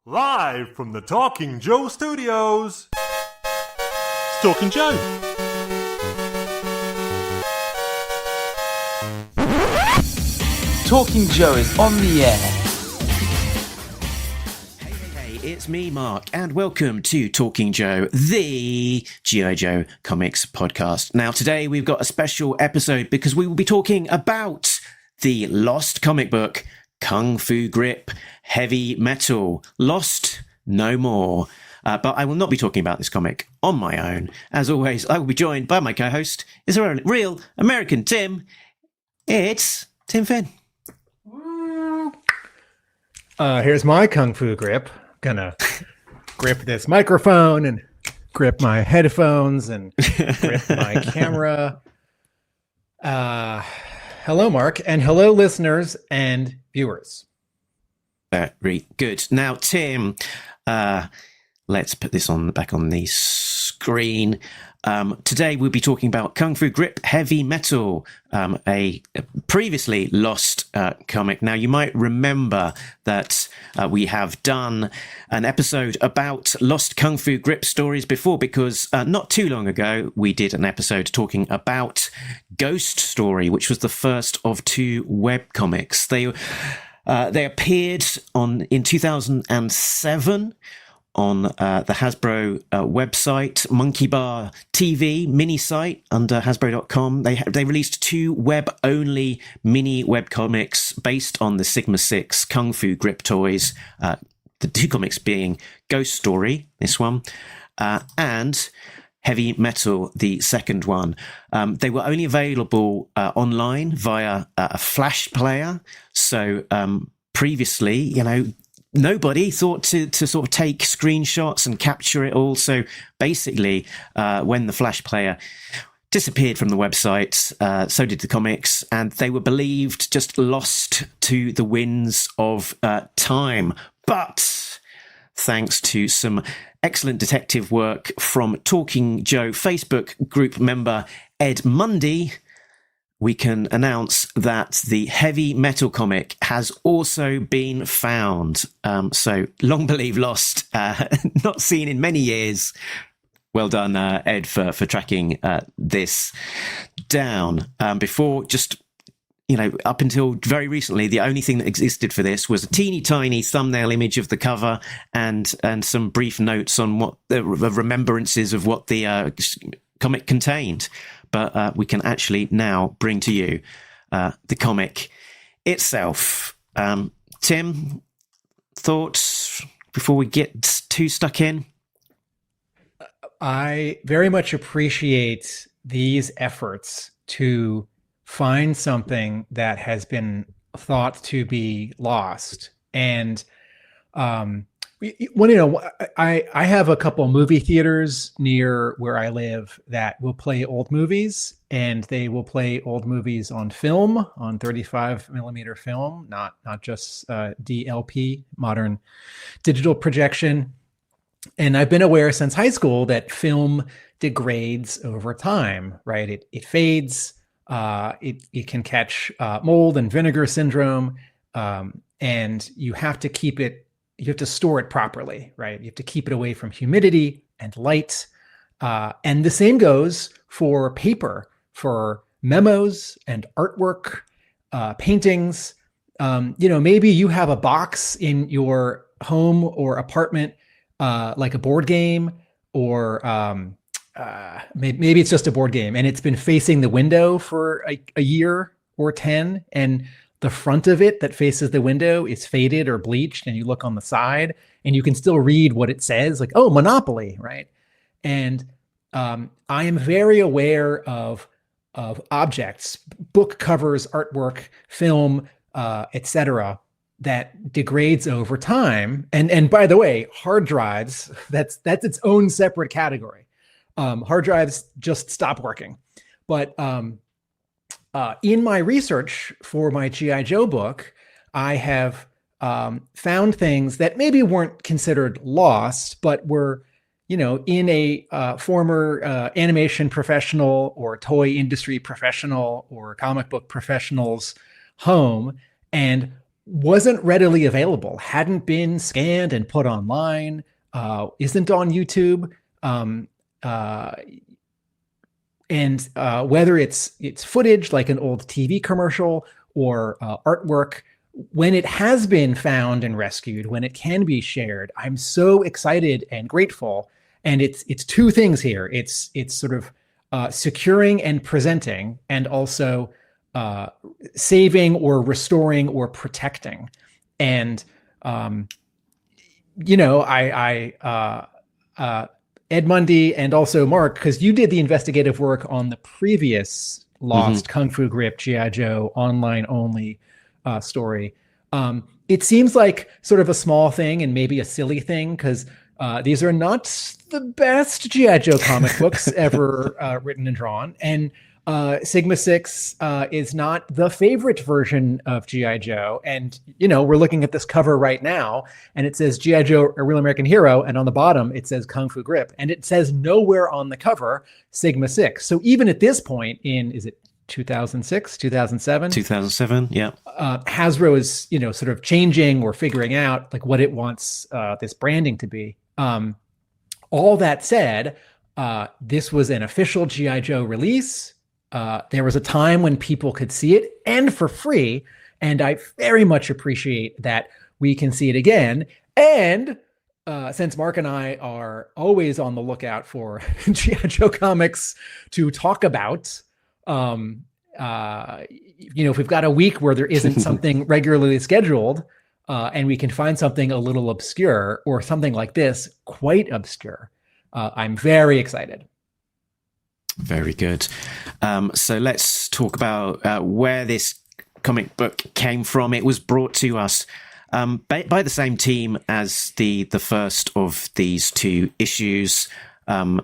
Live from the Talking Joe Studios, it's Talking Joe. Talking Joe is on the air. Hey, it's me, Mark, and welcome to Talking Joe, the G.I. Joe Comics podcast. Now, today we've got a special episode because we will be talking about the lost comic book, Kung Fu Grip Heavy Metal. Lost no more. But I will not be talking about this comic on my own. As always, I will be joined by my co-host, is a real American Tim. It's Tim Finn. Here's my Kung Fu grip. Gonna grip this microphone and grip my headphones and grip my camera. Hello, Mark, and hello, listeners and viewers. Very good. Now, Tim, let's put this back on the screen. Today we'll be talking about Kung Fu Grip Heavy Metal, a previously lost comic. Now, you might remember that we have done an episode about lost Kung Fu Grip stories before, because not too long ago we did an episode talking about Ghost Story, which was the first of two webcomics. They appeared in 2007 on the Hasbro website, monkeybarTV minisite under hasbro.com. They released two web-only mini webcomics based on the Sigma 6 Kung Fu Grip toys, the two comics being Ghost Story, this one, and Heavy Metal, the second one. They were only available online via a Flash player. So previously, nobody thought to sort of take screenshots and capture it all. So basically, when the Flash player disappeared from the website, so did the comics, and they were believed just lost to the winds of time. But thanks to some excellent detective work from Talking Joe Facebook group member Ed Mundy, we can announce that the Heavy Metal comic has also been found. So long believed lost, not seen in many years. Well done, Ed, for tracking this down. Before, just, up until very recently, the only thing that existed for this was a teeny tiny thumbnail image of the cover and some brief notes on what the remembrances of what the comic contained. But we can actually now bring to you the comic itself. Tim, thoughts before we get too stuck in? I very much appreciate these efforts to find something that has been thought to be lost. And I have a couple movie theaters near where I live that will play old movies, and they will play old movies on film, on 35 millimeter film, not just DLP, modern digital projection. And I've been aware since high school that film degrades over time, right? It fades, it can catch mold and vinegar syndrome, and you have to keep it. You have to store it properly, right? You have to keep it away from humidity and light. And the same goes for paper, for memos and artwork, paintings. Maybe you have a box in your home or apartment, like a board game, or maybe it's just a board game, and it's been facing the window for a year or 10, and the front of it that faces the window is faded or bleached, and you look on the side and you can still read what it says, like, oh, Monopoly, right? And I am very aware of objects, book covers, artwork, film, etc., that degrades over time. And by the way, hard drives, that's its own separate category. Hard drives just stop working. But in my research for my G.I. Joe book, I have found things that maybe weren't considered lost, but were, in a former animation professional or toy industry professional or comic book professional's home. And wasn't readily available, hadn't been scanned and put online, isn't on YouTube. And whether it's footage like an old TV commercial or artwork, when it has been found and rescued, when it can be shared, I'm so excited and grateful. And it's two things here. It's sort of securing and presenting, and also saving or restoring or protecting. And Ed Mundy and also Mark, because you did the investigative work on the previous Lost Kung Fu Grip G.I. Joe online only story. It seems like sort of a small thing and maybe a silly thing, because these are not the best G.I. Joe comic books ever written and drawn. And Sigma 6 is not the favorite version of G.I. Joe. And, we're looking at this cover right now, and it says G.I. Joe, a Real American Hero. And on the bottom, it says Kung Fu Grip. And it says nowhere on the cover, Sigma 6. So even at this point is it 2006, 2007? 2007, yeah. Hasbro is, sort of changing or figuring out like what it wants this branding to be. All that said, this was an official G.I. Joe release. There was a time when people could see it, and for free. And I very much appreciate that we can see it again. And since Mark and I are always on the lookout for G.I. Joe comics to talk about, if we've got a week where there isn't something regularly scheduled, and we can find something a little obscure, or something like this quite obscure, I'm very excited. Very good. So let's talk about where this comic book came from. It was brought to us by the same team as the first of these two issues.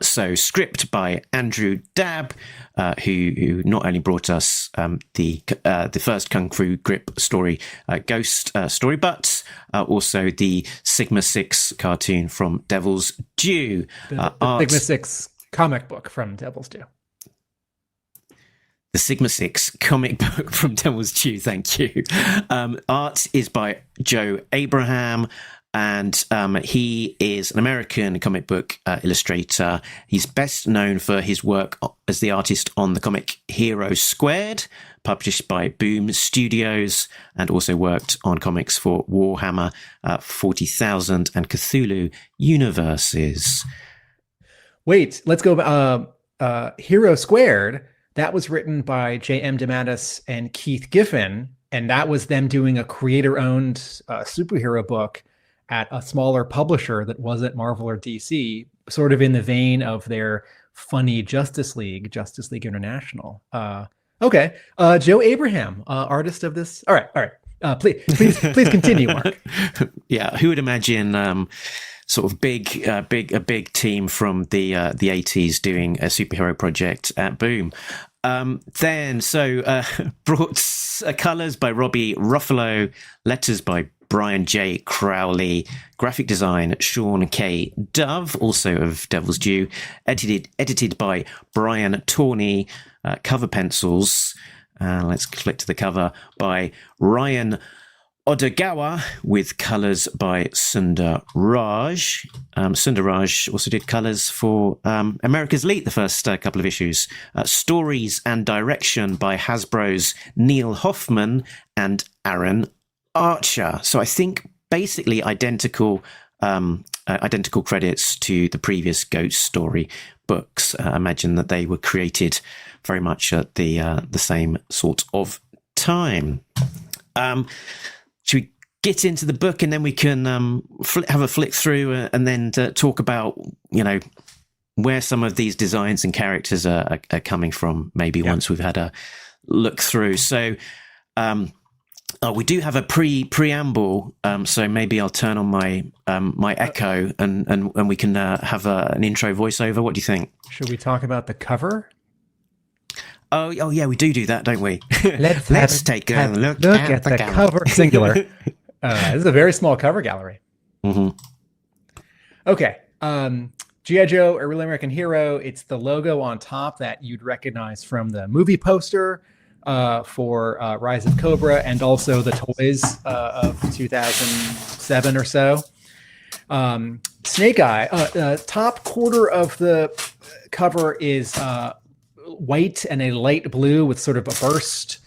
So script by Andrew Dabb, who not only brought us the first Kung Fu Grip story, Ghost story, but also the Sigma 6 cartoon from Devil's Due. The Sigma 6 comic book from Devil's Due. The Sigma 6 comic book from Devil's Due, thank you. Art is by Joe Abraham, and he is an American comic book illustrator. He's best known for his work as the artist on the comic Hero Squared, published by Boom Studios, and also worked on comics for Warhammer 40,000 and Cthulhu universes. Wait, let's go. Hero Squared, that was written by J.M. DeMatteis and Keith Giffen, and that was them doing a creator-owned superhero book at a smaller publisher that wasn't Marvel or DC, sort of in the vein of their funny Justice League International. Okay. Joe Abraham, artist of this. All right. Please continue, Mark. Yeah. Who would imagine, sort of a big team from the 80s doing a superhero project at Boom. Brought colors by Robbie Ruffolo, letters by Brian J. Cowley, graphic design Sean K. Dove, also of Devil's Due, edited by Brian Torney, cover pencils, let's click to the cover, by Ryan Odagwa, with colours by Sunder Raj. Sunder Raj also did colours for America's Elite, the first couple of issues. Stories and direction by Hasbro's Neal Hoffman and Aaron Archer. So I think basically identical credits to the previous Ghost story books. I imagine that they were created very much at the same sort of time. Should we get into the book, and then we can have a flick through and then talk about, where some of these designs and characters are coming from, maybe once we've had a look through. So we do have a preamble, so maybe I'll turn on my my echo and we can have an intro voiceover. What do you think? Should we talk about the cover? Oh yeah, we do that, don't we? Let's take a look at the cover. Singular. This is a very small cover gallery. Mm-hmm. Okay. G.I. Joe, a Real American Hero. It's the logo on top that you'd recognize from the movie poster. for Rise of Cobra, and also the toys of 2007 or so. Snake Eye, top quarter of the cover is white and a light blue with sort of a burst.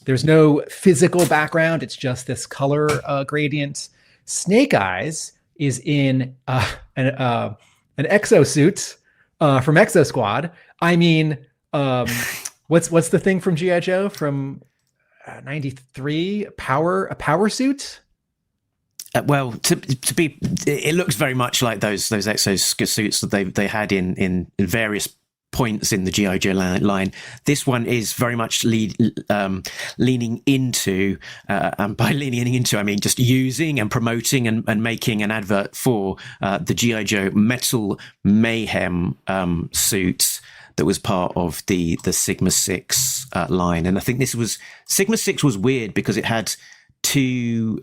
There's no physical background. It's just this color gradient. Snake Eyes is in an exosuit from Exo Squad. I mean, what's the thing from G.I. Joe from 93? A power suit? Well, to be, it looks very much like those exosuits that they had in various points in the G.I. Joe line. This one is very much leaning into, and by leaning into, I mean just using and promoting and making an advert for the G.I. Joe Metal Mayhem suit that was part of the Sigma 6 line. And I think Sigma 6 was weird because it had two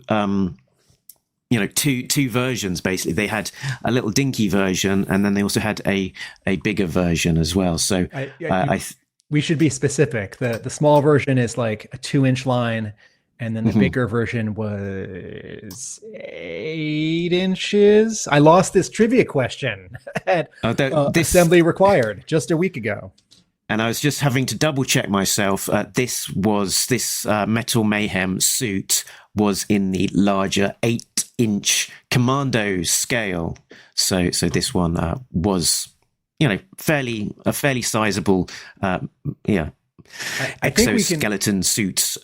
versions. Basically, they had a little dinky version, and then they also had a bigger version as well. So we should be specific. The small version is like a 2-inch line, and then the bigger version was 8 inches. I lost this trivia question at Assembly Required just a week ago. And I was just having to double check myself. This Metal Mayhem suit was in the larger 8-inch commando scale. So this one was, fairly sizable, exoskeleton suits.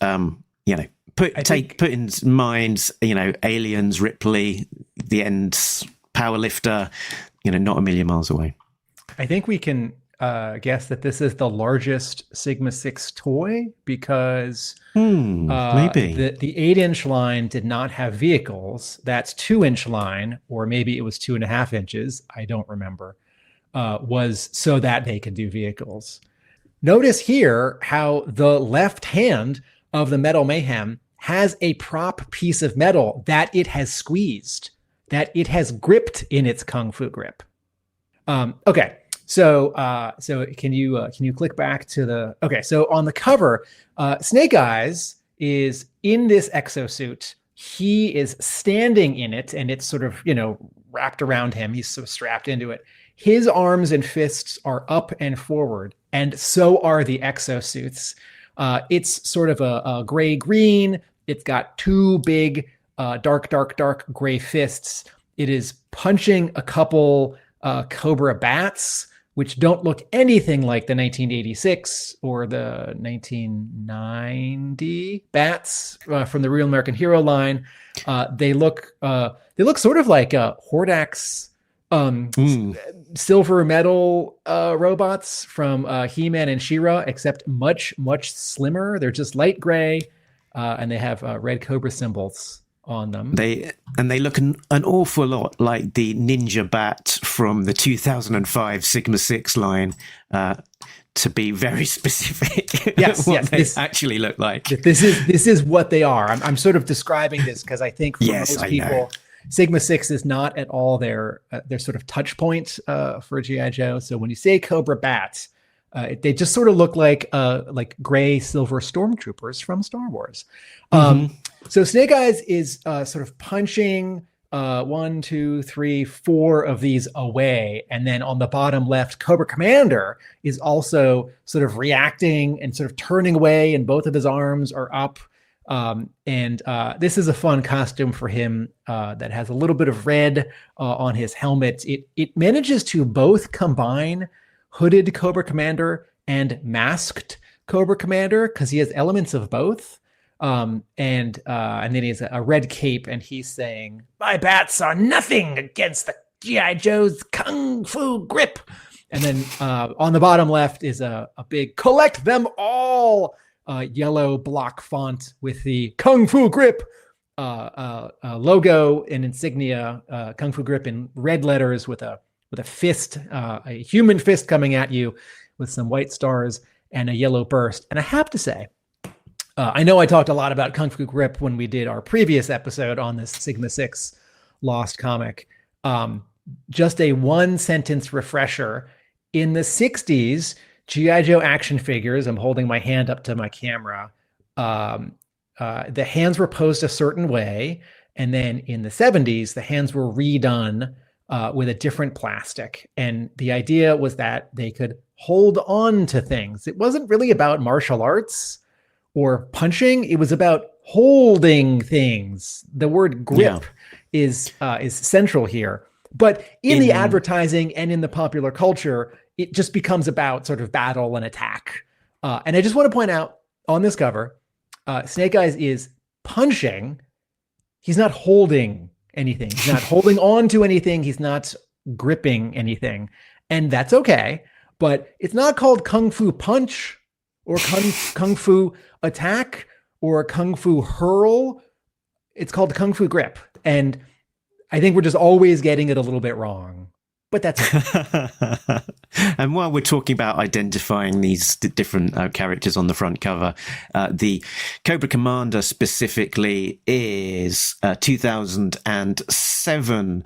Put in mind, Aliens, Ripley, the Ends, Powerlifter. Not a million miles away. I think we can guess that this is the largest Sigma 6 toy because maybe the 8-inch line did not have vehicles. That's 2-inch line, or maybe it was 2.5 inches. I don't remember. Was so that they could do vehicles. Notice here how the left hand of the Metal Mayhem has a prop piece of metal that it has squeezed, that it has gripped in its Kung Fu grip. Okay. So can you click back to the, okay. So on the cover, Snake Eyes is in this exosuit. He is standing in it, and it's sort of, wrapped around him. He's sort of strapped into it. His arms and fists are up and forward, and so are the exosuits. It's sort of a gray-green. It's got two big, dark gray fists. It is punching a couple Cobra bats, which don't look anything like the 1986 or the 1990 bats from the Real American Hero line. They look sort of like Hordak's silver metal robots from He-Man and She-Ra, except much slimmer. They're just light gray, and they have red Cobra symbols on them. They look an awful lot like the Ninja Bat from the 2005 Sigma 6 line, to be very specific. Yes, they actually look like. This is what they are. I'm sort of describing this because I think for most people, Sigma 6 is not at all their sort of touch point for G.I. Joe. So when you say Cobra Bats, they just sort of look like gray silver stormtroopers from Star Wars. So Snake Eyes is sort of punching 1, 2, 3, 4 of these away. And then on the bottom left, Cobra Commander is also sort of reacting and sort of turning away, and both of his arms are up. And this is a fun costume for him that has a little bit of red on his helmet. It manages to both combine hooded Cobra Commander and masked Cobra Commander because he has elements of both. And then he has a red cape, and he's saying, "My bats are nothing against the G.I. Joe's Kung Fu grip." And then on the bottom left is a big "Collect them all" yellow block font with the Kung Fu grip logo and insignia, Kung Fu grip in red letters with a fist, a human fist coming at you with some white stars and a yellow burst. And I have to say, I know I talked a lot about Kung Fu grip when we did our previous episode on this Sigma 6 Lost comic. Just a one-sentence refresher. In the 60s, G.I. Joe action figures. I'm holding my hand up to my camera. The hands were posed a certain way. And then in the 70s, the hands were redone with a different plastic. And the idea was that they could hold on to things. It wasn't really about martial arts or punching. It was about holding things. The word grip is central here. But in the advertising and in the popular culture, it just becomes about sort of battle and attack. And I just want to point out on this cover, Snake Eyes is punching. He's not holding anything. He's not holding on to anything. He's not gripping anything. And that's okay. But it's not called Kung Fu Punch or Kung Fu Attack or Kung Fu Hurl. It's called Kung Fu Grip. And I think we're just always getting it a little bit wrong. But that's it. And while we're talking about identifying these different characters on the front cover, the Cobra Commander specifically is a 2007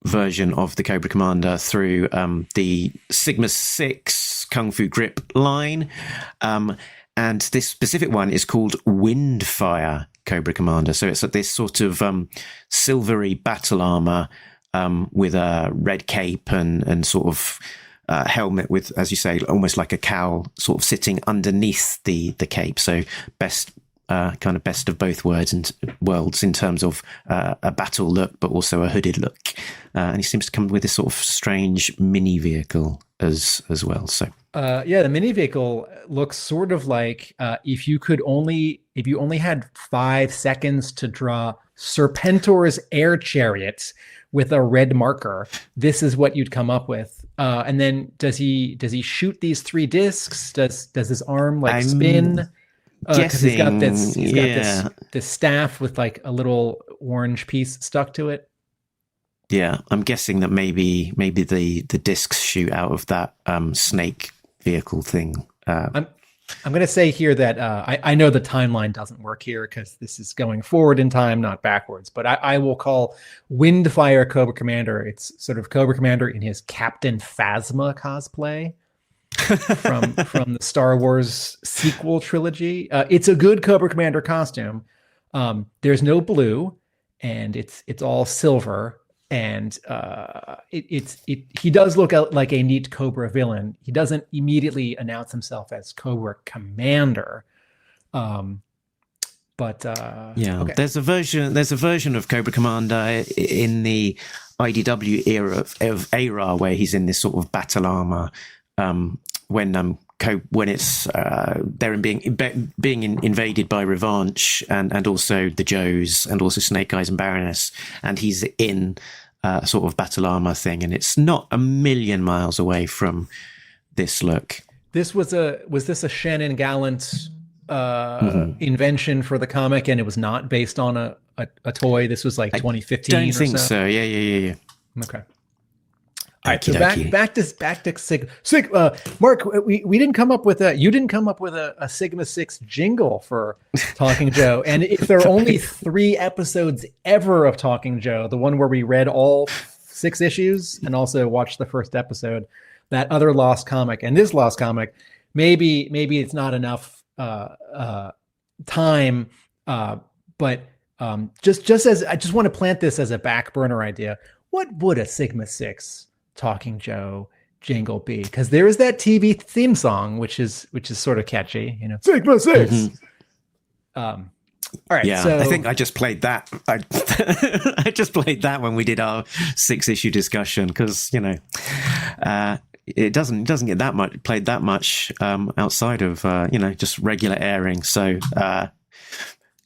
version of the Cobra Commander through the Sigma 6 Kung Fu Grip line. And this specific one is called Windfire Cobra Commander. So it's this sort of silvery battle armor with a red cape and sort of helmet with, as you say, almost like a cowl sort of sitting underneath the cape. So best of both worlds in terms of a battle look, but also a hooded look. And he seems to come with this sort of strange mini vehicle as well. So the mini vehicle looks sort of like if you only had 5 seconds to draw Serpentor's air chariot with a red marker, this is what you'd come up with. And then does he shoot these 3 discs? Does his arm spin? Because he's got this staff with like a little orange piece stuck to it. Yeah, I'm guessing that maybe the discs shoot out of that snake vehicle thing. I'm going to say here that I know the timeline doesn't work here because this is going forward in time, not backwards. But I will call Windfire Cobra Commander. It's sort of Cobra Commander in his Captain Phasma cosplay from the Star Wars sequel trilogy. It's a good Cobra Commander costume. There's no blue, and it's all silver. And he does look like a neat Cobra villain. He doesn't immediately announce himself as Cobra Commander, okay. There's a version of Cobra Commander in the IDW era of ARA where he's in this sort of battle armor when it's they're being invaded by Revanche and also the Joes and also Snake Eyes and Baroness, and he's in sort of battle armor thing, and it's not a million miles away from this look. Was this a Shannon Gallant invention for the comic, and it was not based on a toy? This was like 2015. I don't think so. Yeah. Okay. All right, so back to Sigma. Mark, we didn't come up with you didn't come up with a Sigma 6 jingle for Talking Joe. And if there are only 3 episodes ever of Talking Joe, the one where we read all 6 issues and also watched the first episode, that other lost comic and this lost comic, maybe it's not enough time, but just as I just want to plant this as a back burner idea, what would a Sigma 6 Talking Joe jingle be? Because there is that TV theme song, which is sort of catchy, Sigma 6. Mm-hmm. All right. Yeah, so, I think I just played that. I just played that when we did our 6-issue discussion because it doesn't get that much played that much outside of just regular airing. So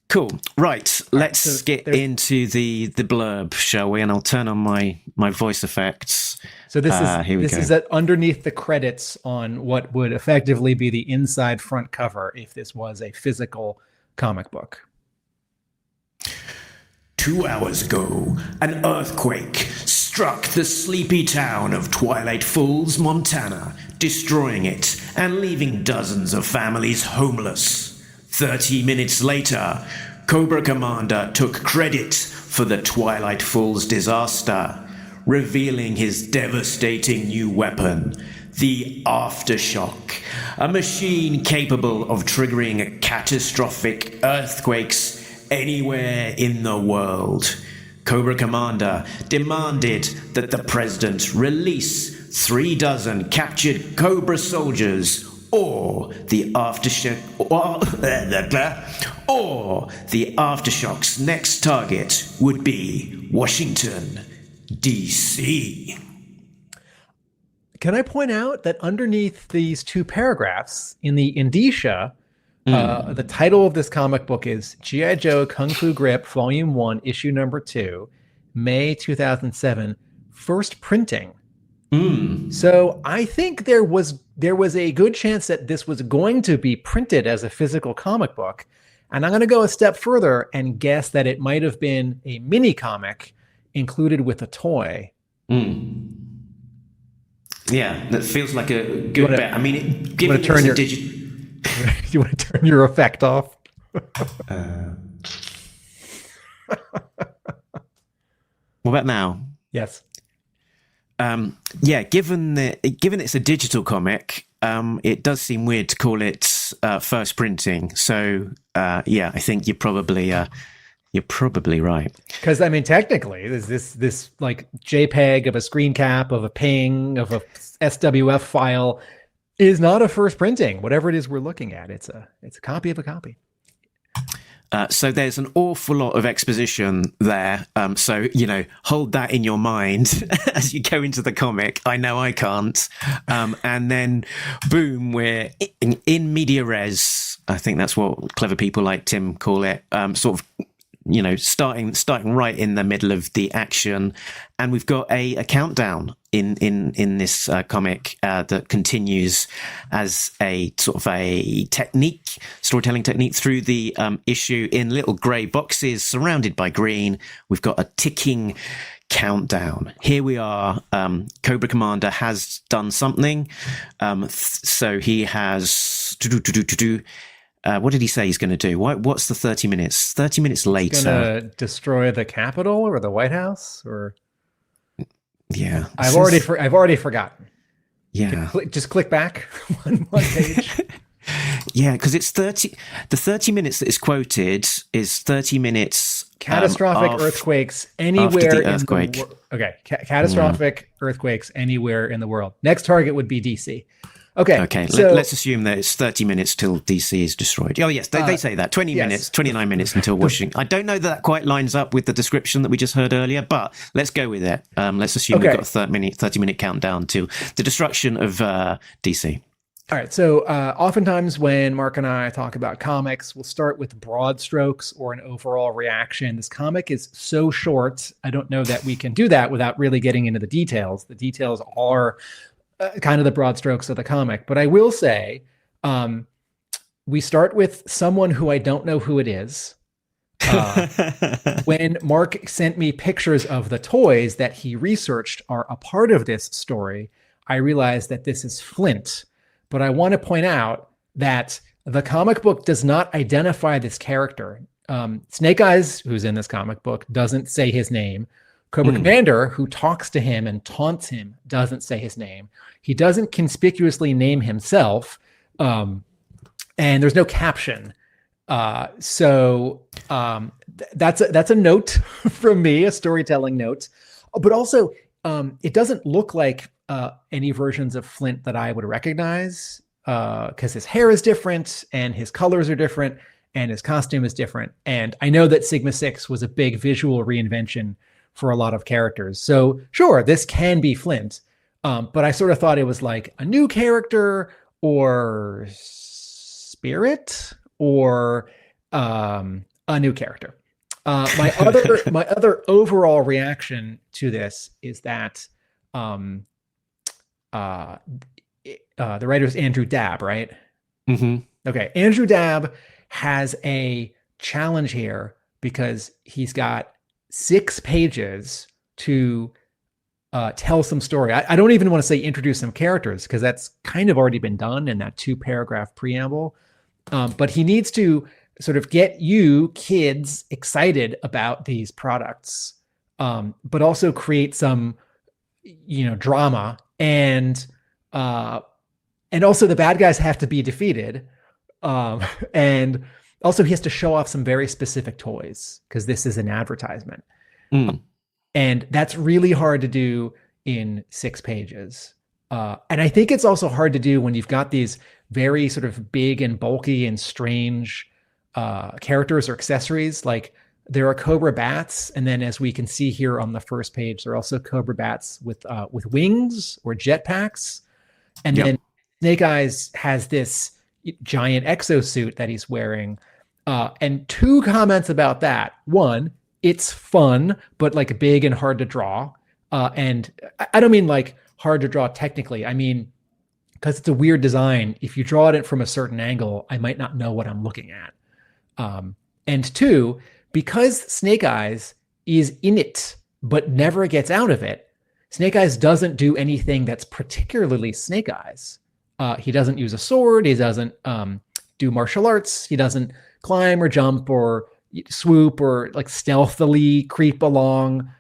cool. Right. Let's get into the blurb, shall we? And I'll turn on my voice effects. So this is underneath the credits on what would effectively be the inside front cover if this was a physical comic book. 2 hours ago, an earthquake struck the sleepy town of Twilight Falls, Montana, destroying it and leaving dozens of families homeless. 30 minutes later, Cobra Commander took credit for the Twilight Falls disaster, revealing his devastating new weapon, the Aftershock, a machine capable of triggering catastrophic earthquakes anywhere in the world. Cobra Commander demanded that the President release 36 captured Cobra soldiers, or the Aftershock's next target would be Washington, D.C. Can I point out that underneath these two paragraphs in the indicia, the title of this comic book is G.I. Joe Kung Fu Grip, Volume 1, Issue Number 2, May 2007, first printing. So I think there was a good chance that this was going to be printed as a physical comic book. And I'm going to go a step further and guess that it might have been a mini comic included with a toy. Yeah, that feels like a good bet. I mean, given turn it's your, you want to turn your effect off? What about now? Yes. Yeah, given it's a digital comic, it does seem weird to call it first printing. So yeah, I think you're probably right. Because I mean, technically, there's this like JPEG of a screen cap of a ping of a SWF file is not a first printing. Whatever it is we're looking at, it's a copy of a copy. So there's an awful lot of exposition there. So, hold that in your mind as you go into the comic. I know I can't. And then, boom, we're in media res. I think that's what clever people like Tim call it. Sort of, starting right in the middle of the action. And we've got a countdown in this comic that continues as a sort of a storytelling technique through the issue in little grey boxes surrounded by green. We've got a ticking countdown. Here we are. Cobra Commander has done something. So he has what did he say he's going to do? What's the 30 minutes? 30 minutes later. He's going to destroy the Capitol or the White House, or yeah, I've already forgotten. Yeah, just click back one page. Yeah, because it's 30. The 30 minutes that is quoted is 30 minutes. Catastrophic earthquakes anywhere in the world. Okay, catastrophic earthquakes anywhere in the world. Next target would be DC. Okay. So, let's assume that it's 30 minutes till DC is destroyed. Oh, yes, they say that. 29 minutes until Washington. I don't know that quite lines up with the description that we just heard earlier, but let's go with it. Let's assume we've got a 30-minute countdown to the destruction of DC. All right. So oftentimes when Mark and I talk about comics, we'll start with broad strokes or an overall reaction. This comic is so short, I don't know that we can do that without really getting into the details. The details are kind of the broad strokes of the comic. But I will say, we start with someone who I don't know who it is. When Mark sent me pictures of the toys that he researched are a part of this story, I realized that this is Flint. But I want to point out that the comic book does not identify this character. Snake Eyes, who's in this comic book, doesn't say his name. Cobra Commander, who talks to him and taunts him, doesn't say his name. He doesn't conspicuously name himself, and there's no caption. So that's a note from me, a storytelling note. But also, it doesn't look like any versions of Flint that I would recognize, because his hair is different and his colors are different and his costume is different. And I know that Sigma 6 was a big visual reinvention for a lot of characters. So sure, this can be Flint, but I sort of thought it was like a new character or Spirit or a new character. My other overall reaction to this is that the writer is Andrew Dabb, right? Mm-hmm. Okay, Andrew Dabb has a challenge here because he's got 6 pages to tell some story. I don't even want to say introduce some characters because that's kind of already been done in that 2-paragraph preamble. But he needs to sort of get you kids excited about these products, but also create some, drama and And also the bad guys have to be defeated. And also he has to show off some very specific toys because this is an advertisement. And that's really hard to do in 6 pages. And I think it's also hard to do when you've got these very sort of big and bulky and strange characters or accessories. Like there are Cobra bats, and then as we can see here on the first page, there are also Cobra bats with wings or jetpacks. And then Snake Eyes has this giant exosuit that he's wearing. And 2 comments about that. One, it's fun, but like big and hard to draw. And I don't mean like hard to draw technically. I mean, because it's a weird design. If you draw it from a certain angle, I might not know what I'm looking at. And 2, because Snake Eyes is in it, but never gets out of it, Snake Eyes doesn't do anything that's particularly Snake Eyes. He doesn't use a sword. He doesn't do martial arts. He doesn't climb or jump or swoop or like stealthily creep along.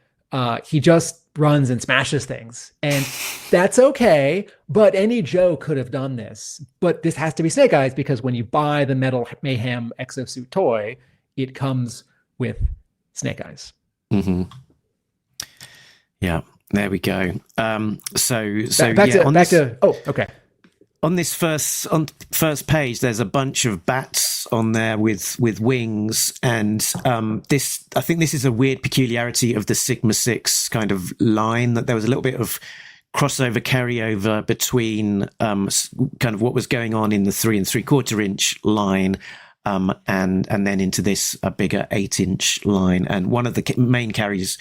He just runs and smashes things, and that's okay. But any Joe could have done this, but this has to be Snake Eyes because when you buy the Metal Mayhem exosuit toy, it comes with Snake Eyes. Yeah, there we go. Okay. On this first page, there's a bunch of bats on there with wings, and I think this is a weird peculiarity of the Sigma 6 kind of line, that there was a little bit of crossover carryover between kind of what was going on in the 3 3/4 inch line and then into this bigger 8-inch line. And one of the main carries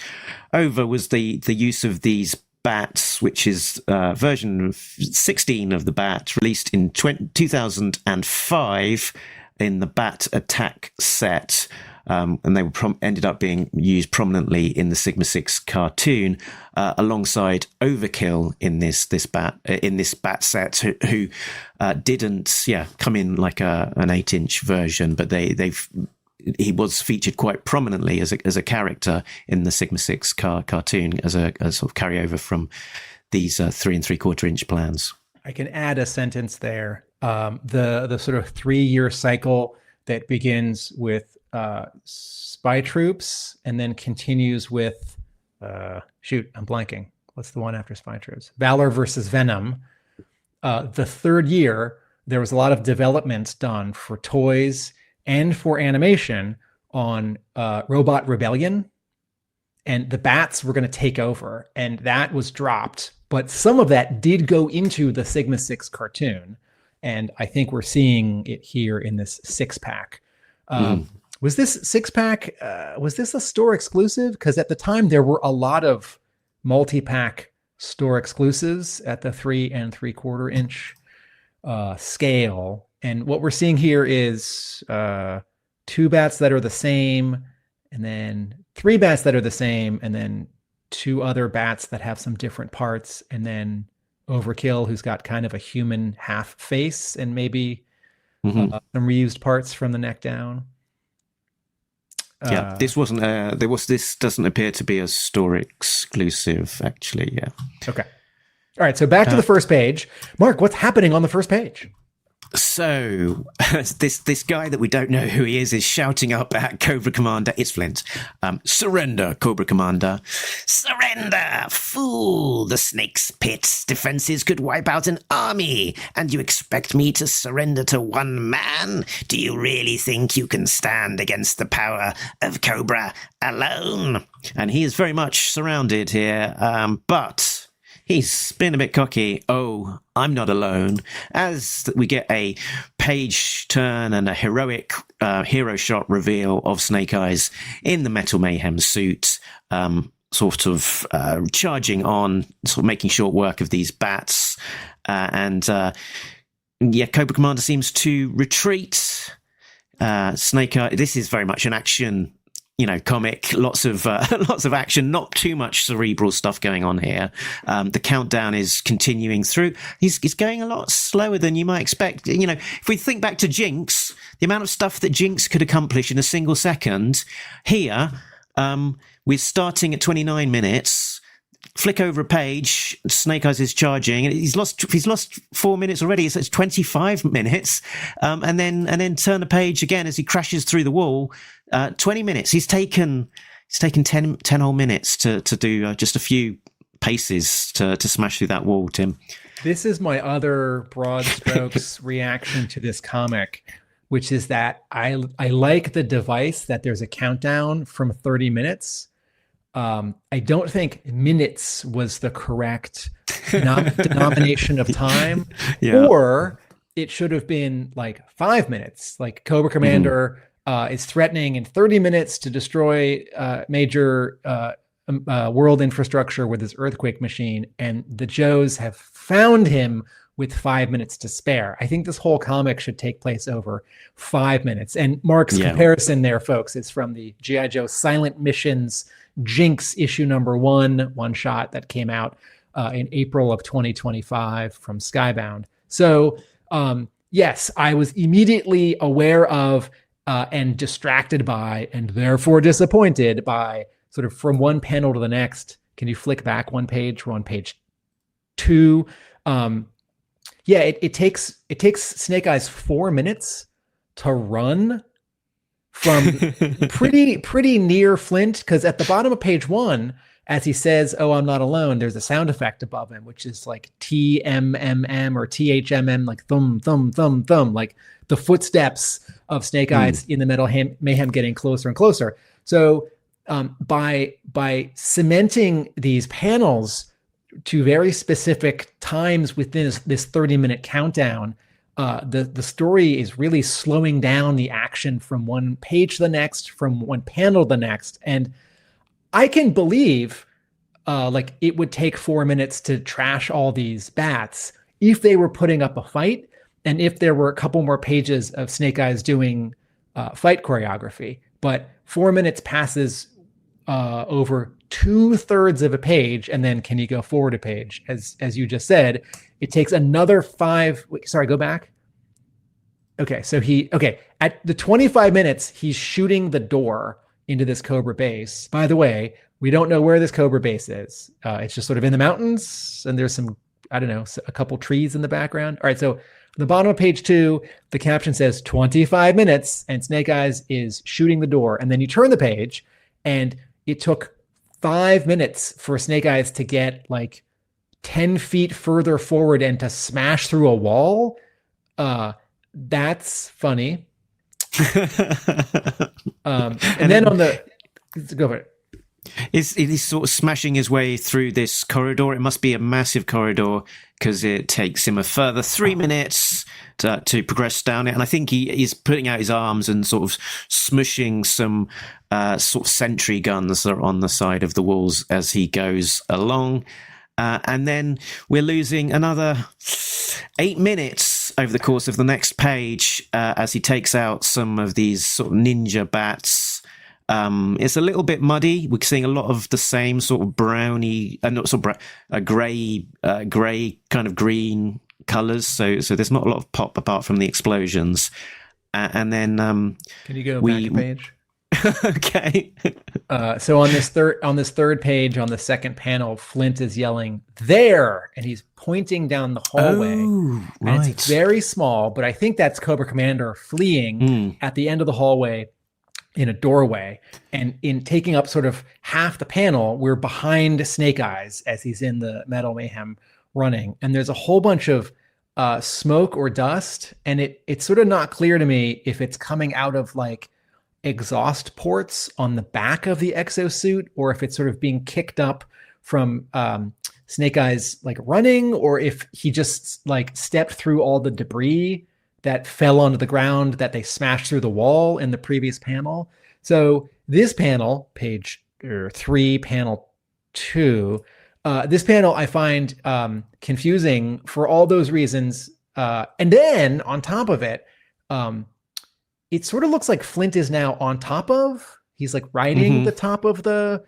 over was the use of these bats, which is version 16 of the bat, released in 2005 in the Bat Attack set. And they were ended up being used prominently in the Sigma 6 cartoon, alongside Overkill in this bat set, who didn't come in like an 8-inch version, but he was featured quite prominently as a character in the Sigma 6 cartoon as a sort of carryover from these 3 3/4 inch plans. I can add a sentence there. The sort of 3-year cycle that begins with Spy Troops and then continues with I'm blanking. What's the one after Spy Troops? Valor versus Venom. The 3rd year, there was a lot of development done for toys and for animation on Robot Rebellion, and the bats were going to take over, and that was dropped. But some of that did go into the Sigma 6 cartoon, and I think we're seeing it here in this 6-pack. Was this 6-pack, was this a store exclusive? Because at the time, there were a lot of multi-pack store exclusives at the 3 3/4 inch scale. And what we're seeing here is 2 bats that are the same, and then 3 bats that are the same, and then 2 other bats that have some different parts, and then Overkill, who's got kind of a human half face and maybe some reused parts from the neck down. This wasn't. This doesn't appear to be a store exclusive, actually. Yeah. Okay. All right. So back to the first page. Mark, what's happening on the first page? So this guy that we don't know who he is shouting up at Cobra Commander. It's Flint. Surrender, Cobra Commander. Surrender, fool. The snake's pit's defenses could wipe out an army. And you expect me to surrender to one man? Do you really think you can stand against the power of Cobra alone? And he is very much surrounded here. But he's been a bit cocky. Oh, I'm not alone. As we get a page turn and a heroic hero shot reveal of Snake Eyes in the Metal Mayhem suit, sort of charging on, sort of making short work of these bats. Cobra Commander seems to retreat. Snake Eyes, this is very much an action comic, lots of action, not too much cerebral stuff going on here. The countdown is continuing through. He's going a lot slower than you might expect. If we think back to Jinx, the amount of stuff that Jinx could accomplish in a single second, here, we're starting at 29 minutes, flick over a page. Snake Eyes is charging, and he's lost 4 minutes already. So it's 25 minutes, and then turn the page again as he crashes through the wall. 20 minutes. He's taken 10 whole minutes to do just a few paces to smash through that wall. Tim, this is my other broad strokes reaction to this comic, which is that I like the device that there's a countdown from 30 minutes. I don't think minutes was the correct denomination of time, or it should have been like 5 minutes. Like Cobra Commander is threatening in 30 minutes to destroy major world infrastructure with his earthquake machine, and the Joes have found him with 5 minutes to spare. I think this whole comic should take place over 5 minutes. And Mark's comparison there, folks, is from the G.I. Joe Silent Missions Jinx issue number 1 shot that came out in April of 2025 from Skybound. So yes, I was immediately aware of and distracted by, and therefore disappointed by, sort of from one panel to the next. Can you flick back one page? We're on page 2. It takes Snake Eyes 4 minutes to run from pretty near Flint, because at the bottom of page 1, as he says, "Oh, I'm not alone," there's a sound effect above him, which is like TMMM or THMM, like thumb, thumb, thumb, thumb, like the footsteps of Snake Eyes in the Metal Mayhem getting closer and closer. So by cementing these panels to very specific times within this 30-minute countdown, the story is really slowing down the action from one page to the next, from one panel to the next. And I can believe like it would take 4 minutes to trash all these bats if they were putting up a fight, and if there were a couple more pages of Snake Eyes doing fight choreography. But 4 minutes passes over 2/3 of a page, and then can you go forward a page? As you just said, it takes another 5. Wait, sorry, go back. Okay, so at the 25 minutes, he's shooting the door into this Cobra base. By the way, we don't know where this Cobra base is. It's just sort of in the mountains, and there's some, I don't know, a couple trees in the background. All right, so the bottom of page 2, the caption says 25 minutes, and Snake Eyes is shooting the door. And then you turn the page, and it took 5 minutes for Snake Eyes to get like 10 feet further forward and to smash through a wall. That's funny. And then on the, go for it. He's sort of smashing his way through this corridor. It must be a massive corridor, because it takes him a further 3 minutes to progress down it. And I think he's putting out his arms and sort of smushing some sort of sentry guns that are on the side of the walls as he goes along. And then we're losing another 8 minutes over the course of the next page as he takes out some of these sort of ninja bats. It's a little bit muddy. We're seeing a lot of the same sort of browny, grey kind of green colours. So there's not a lot of pop apart from the explosions. And then can you go back a page? Okay. So on this third page, on the second panel, Flint is yelling "there," and he's pointing down the hallway. Oh, right. And it's very small, but I think that's Cobra Commander fleeing at the end of the hallway in a doorway, and in taking up sort of half the panel, we're behind Snake Eyes as he's in the Metal Mayhem running, and there's a whole bunch of smoke or dust, and it's sort of not clear to me if it's coming out of like exhaust ports on the back of the exosuit, or if it's sort of being kicked up from Snake Eyes like running, or if he just like stepped through all the debris that fell onto the ground that they smashed through the wall in the previous panel. So this panel, page 3, panel 2, this panel I find confusing for all those reasons. And then on top of it, it sort of looks like Flint is now on top of, he's like riding the top of the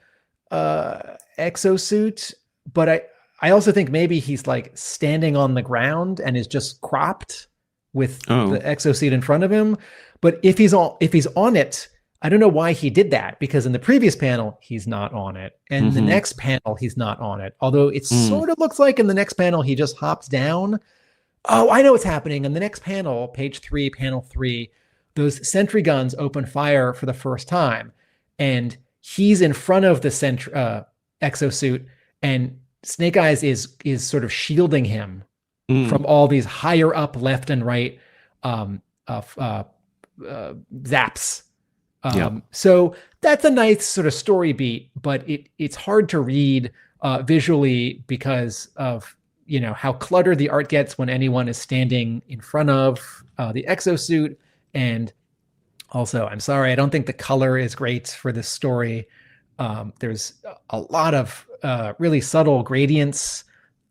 exosuit. But I also think maybe he's like standing on the ground and is just cropped with the exosuit in front of him. But if he's on it, I don't know why he did that, because in the previous panel, he's not on it. And the Mhm. next panel, he's not on it. Although it sort of looks like in the next panel, he just hops down. Oh, I know what's happening. In the next panel, page 3, panel 3, those sentry guns open fire for the first time. And he's in front of the exosuit, and Snake Eyes is sort of shielding him from all these higher up left and right zaps. So that's a nice sort of story beat, but it's hard to read visually because of how cluttered the art gets when anyone is standing in front of the exosuit. And also, I'm sorry, I don't think the color is great for this story. There's a lot of really subtle gradients.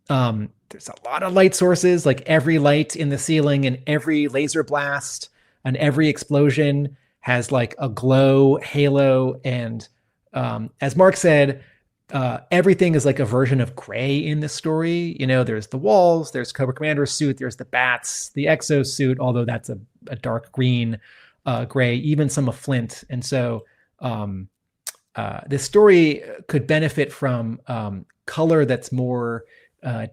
There's a lot of light sources, like every light in the ceiling and every laser blast and every explosion has like a glow halo. And as Mark said, everything is like a version of gray in this story. There's the walls, there's Cobra Commander's suit, there's the bats, the exo suit, although that's a dark green, gray, even some of Flint. And so this story could benefit from color that's more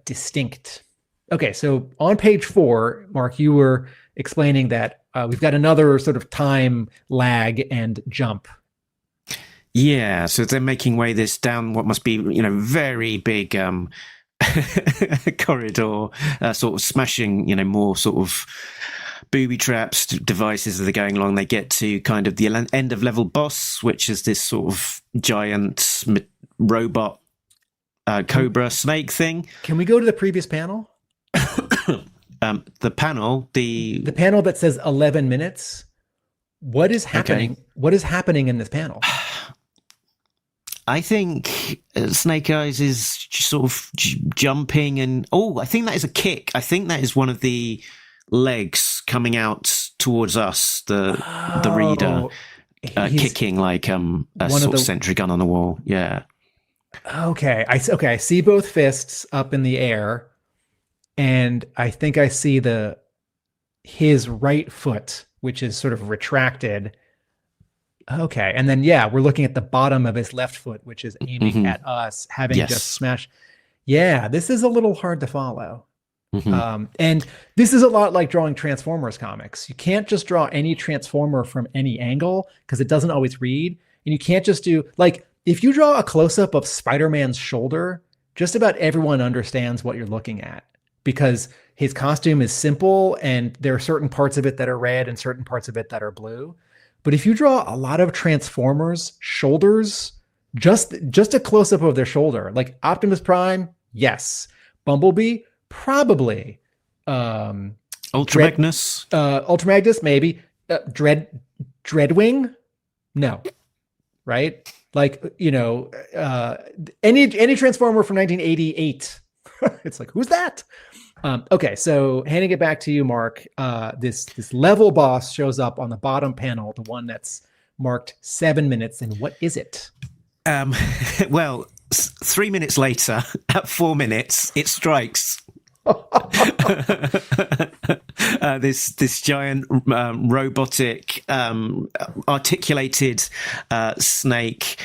distinct. Okay, so on page 4, Mark, you were explaining that we've got another sort of time lag and jump. Yeah, so they're making way this down what must be, very big corridor, sort of smashing, more sort of booby traps, devices as they're going along. They get to kind of the end of level boss, which is this sort of giant robot cobra snake thing. Can we go to the previous panel? The panel that says 11 minutes. What is happening? Okay. What is happening in this panel? I think Snake Eyes is sort of jumping and I think that is a kick. I think that is one of the legs coming out towards us, the reader, kicking like a sort of sentry gun on the wall. Yeah. Okay. I see both fists up in the air, and I think I see his right foot, which is sort of retracted. Okay. And then, we're looking at the bottom of his left foot, which is aiming at us, having just smashed. Yeah, this is a little hard to follow. And this is a lot like drawing Transformers comics. You can't just draw any Transformer from any angle because it doesn't always read. And you can't just do, like, if you draw a close-up of Spider-Man's shoulder, just about everyone understands what you're looking at because his costume is simple and there are certain parts of it that are red and certain parts of it that are blue. But if you draw a lot of Transformers shoulders, just a close-up of their shoulder, like Optimus Prime, yes. Bumblebee, probably. Ultra Magnus, maybe. Dreadwing, no. Right? Like, any Transformer from 1988. It's like, who's that? Okay, so handing it back to you, Mark. This level boss shows up on the bottom panel, the one that's marked 7 minutes. And what is it? Well, 3 minutes later, at 4 minutes, it strikes. This giant robotic articulated snake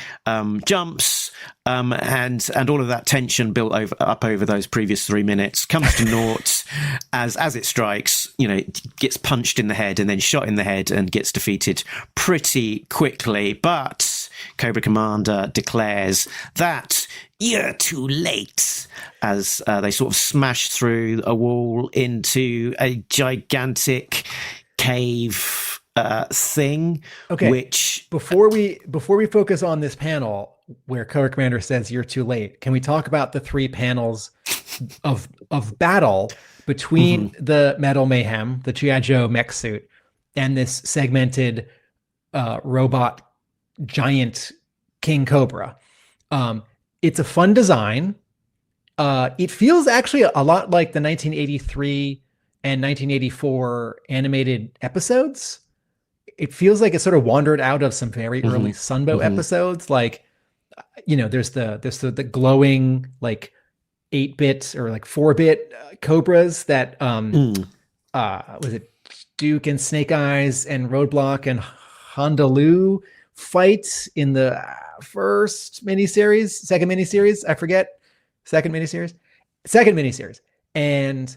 jumps and all of that tension built up over those previous 3 minutes comes to naught as it strikes. It gets punched in the head and then shot in the head and gets defeated pretty quickly. But Cobra Commander declares that you're too late as they sort of smash through a wall into a gigantic cave thing. Okay. Which before we focus on this panel where Cobra Commander says you're too late, can we talk about the 3 panels of battle between the Metal Mayhem, the G.I. Joe mech suit, and this segmented robot giant King Cobra? It's a fun design. It feels actually a lot like the 1983 and 1984 animated episodes. It feels like it sort of wandered out of some very early Sunbow episodes. Like, there's the glowing like 8-bit or like 4-bit cobras that was it Duke and Snake Eyes and Roadblock and Honolulu fight in the first miniseries, second miniseries, I forget, second miniseries, and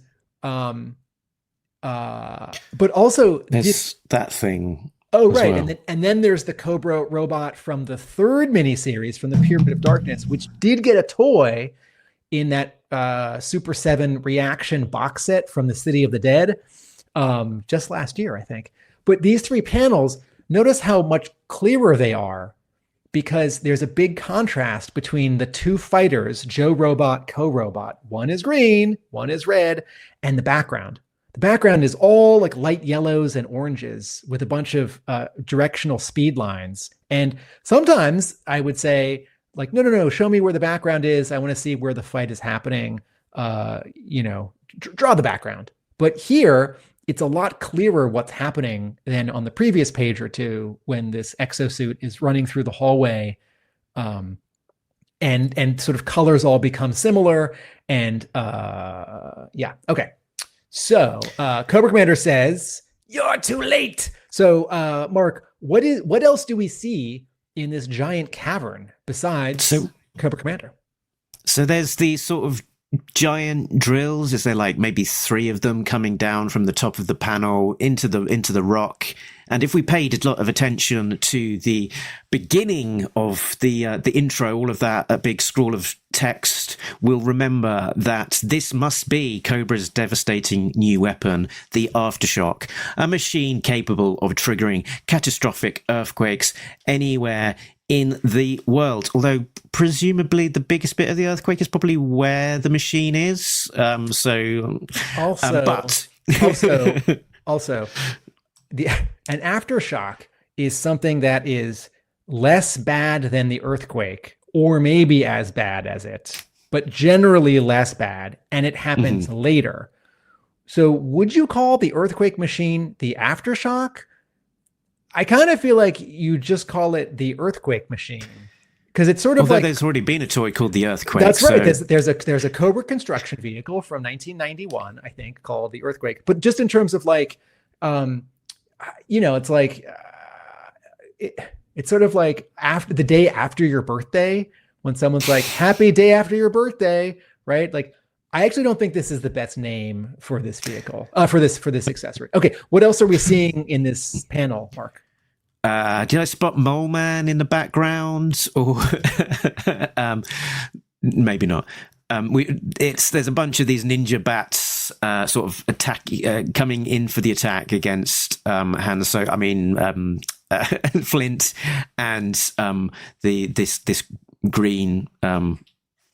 but also There's that thing. Oh, right. Well. And then there's the Cobra robot from the third miniseries from the Pyramid of Darkness, which did get a toy in that Super 7 reaction box set from the City of the Dead just last year, I think. But these 3 panels, notice how much clearer they are, because there's a big contrast between the 2 fighters, Joe Robot, Co-Robot. One is green, one is red, and the background. The background is all like light yellows and oranges with a bunch of directional speed lines. And sometimes I would say, like, no, show me where the background is. I want to see where the fight is happening. Draw the background. But here, it's a lot clearer what's happening than on the previous page or two when this exosuit is running through the hallway, and sort of colors all become similar. And okay. So Cobra Commander says, "You're too late." So Mark, what else do we see in this giant cavern besides Cobra Commander? So there's these sort of giant drills. Is there like maybe 3 of them coming down from the top of the panel into the rock? And if we paid a lot of attention to the beginning of the intro, all of that big scroll of text, we'll remember that this must be Cobra's devastating new weapon, the Aftershock, a machine capable of triggering catastrophic earthquakes anywhere in the world. Although presumably the biggest bit of the earthquake is probably where the machine is. Also, an aftershock is something that is less bad than the earthquake, or maybe as bad as it, but generally less bad, and it happens later. So would you call the earthquake machine the aftershock? I kind of feel like you just call it the earthquake machine, because it's sort of like, there's already been a toy called the Earthquake. That's right. There's a Cobra construction vehicle from 1991, I think, called the Earthquake. But just in terms of like, it's like it's sort of like after the day after your birthday, when someone's like, "Happy day after your birthday," right? Like, I actually don't think this is the best name for this vehicle, for this accessory. Okay, what else are we seeing in this panel, Mark? Did I spot Mole Man in the background? Or maybe not. There's a bunch of these ninja bats sort of coming in for the attack against Flint and this green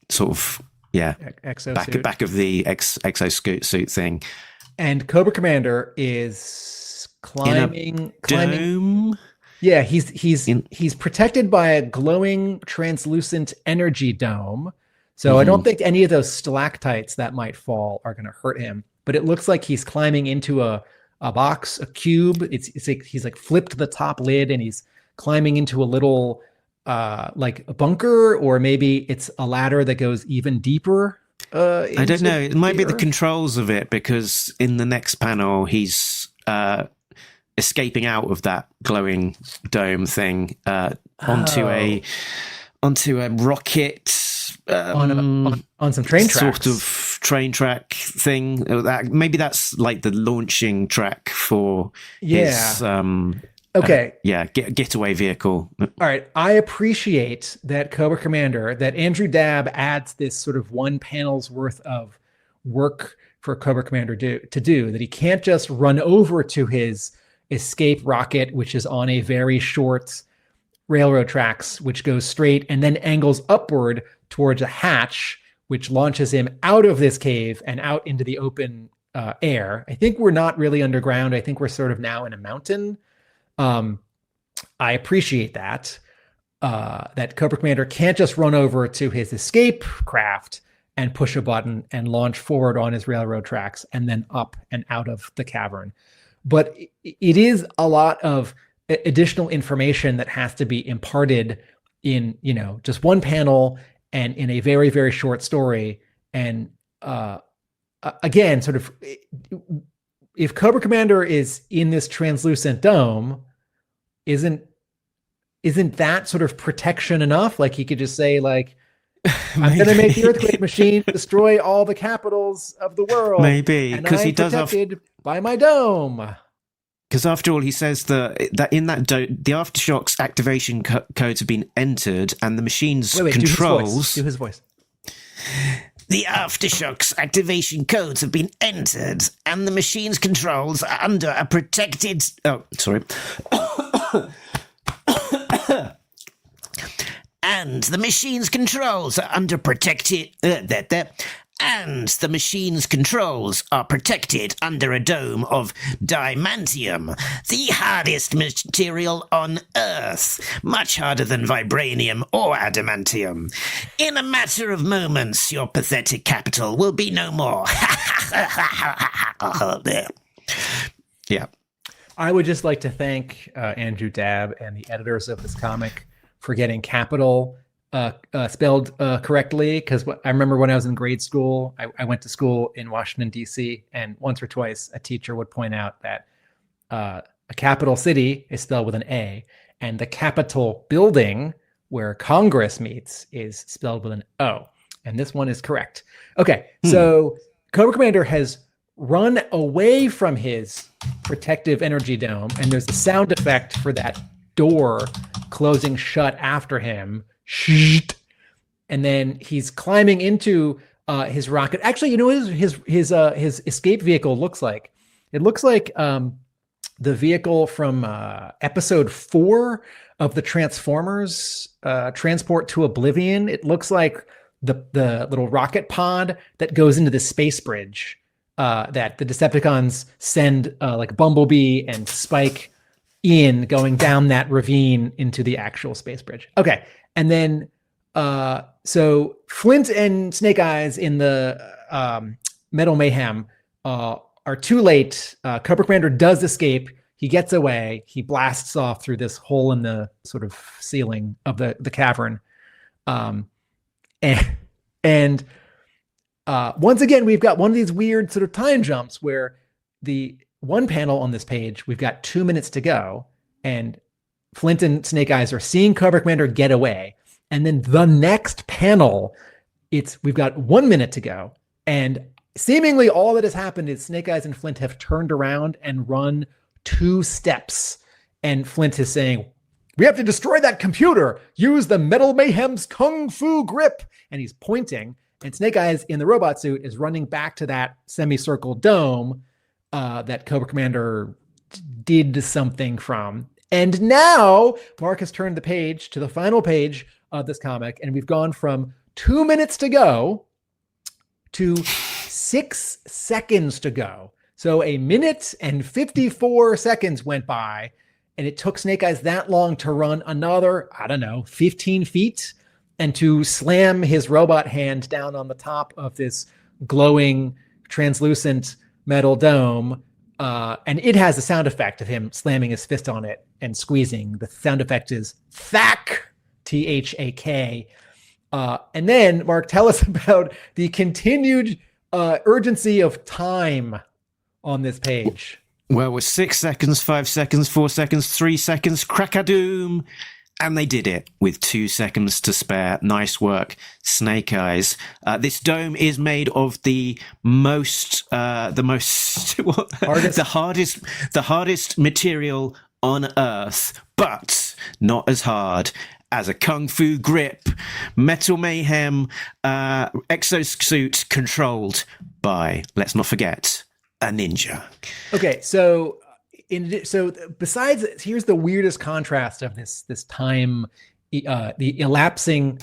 sort of back of the exosuit thing. And Cobra Commander is climbing dome. Yeah, he's protected by a glowing translucent energy dome. So I don't think any of those stalactites that might fall are going to hurt him. But it looks like he's climbing into a box, a cube. It's like he's like flipped the top lid and he's climbing into a little like a bunker, or maybe it's a ladder that goes even deeper. I don't know. It might be the controls of it, because in the next panel he's escaping out of that glowing dome thing onto a rocket. On some train tracks, sort of train track thing. Maybe that's like the launching track for his getaway vehicle. All right, I appreciate that Cobra Commander, that Andrew Dabb adds this sort of one panel's worth of work for Cobra Commander to do, that he can't just run over to his escape rocket, which is on a very short railroad tracks, which goes straight and then angles upward towards a hatch, which launches him out of this cave and out into the open air. I think we're not really underground. I think we're sort of now in a mountain. I appreciate that Cobra Commander can't just run over to his escape craft and push a button and launch forward on his railroad tracks and then up and out of the cavern. But it is a lot of additional information that has to be imparted in, just one panel and in a very, very short story. And again, sort of, if Cobra Commander is in this translucent dome, isn't isn't that sort of protection enough? Like he could just say like, I'm going to make the earthquake machine destroy all the capitals of the world. Maybe, because he does protected by my dome. Because after all, he says that in that the aftershocks activation codes have been entered, and the machine's controls. Do his voice. The aftershocks activation codes have been entered, and the machine's controls are under a protected. Oh, sorry. And the machine's controls are under protected. And the machine's controls are protected under a dome of diamantium, the hardest material on Earth, much harder than vibranium or adamantium. In a matter of moments, your pathetic capital will be no more. Yeah. I would just like to thank Andrew Dabb and the editors of this comic for getting capital spelled correctly, because I remember when I was in grade school, I went to school in Washington, D.C., and once or twice a teacher would point out that a capital city is spelled with an A, and the Capitol building where Congress meets is spelled with an O. And this one is correct. Okay, so Cobra Commander has run away from his protective energy dome, and there's a sound effect for that door closing shut after him. And then he's climbing into his rocket. Actually, you know what his escape vehicle looks like? It looks like the vehicle from episode 4 of the Transformers Transport to Oblivion. It looks like the little rocket pod that goes into the space bridge that the Decepticons send like Bumblebee and Spike in, going down that ravine into the actual space bridge. Okay. And then, so Flint and Snake Eyes in the Metal Mayhem are too late. Cobra Commander does escape. He gets away. He blasts off through this hole in the sort of ceiling of the cavern. And once again, we've got one of these weird sort of time jumps where the one panel on this page, we've got 2 minutes to go, and Flint and Snake Eyes are seeing Cobra Commander get away. And then the next panel, we've got 1 minute to go. And seemingly all that has happened is Snake Eyes and Flint have turned around and run 2 steps. And Flint is saying, we have to destroy that computer. Use the Metal Mayhem's Kung Fu grip. And he's pointing. And Snake Eyes in the robot suit is running back to that semicircle dome that Cobra Commander did something from. And now Mark has turned the page to the final page of this comic, and we've gone from 2 minutes to go to 6 seconds to go. So 1 minute and 54 seconds went by, and it took Snake Eyes that long to run another, 15 feet, and to slam his robot hand down on the top of this glowing, translucent metal dome. And it has a sound effect of him slamming his fist on it and squeezing. The sound effect is thak, Thak. And then, Mark, tell us about the continued urgency of time on this page. Well, with 6 seconds, 5 seconds, 4 seconds, 3 seconds, crack-a-doom. And they did it with 2 seconds to spare. Nice work, Snake Eyes. This dome is made of the hardest material on Earth, but not as hard as a Kung Fu grip, Metal Mayhem exosuit controlled by, let's not forget, a ninja. Okay, so besides, here's the weirdest contrast of this time, the elapsing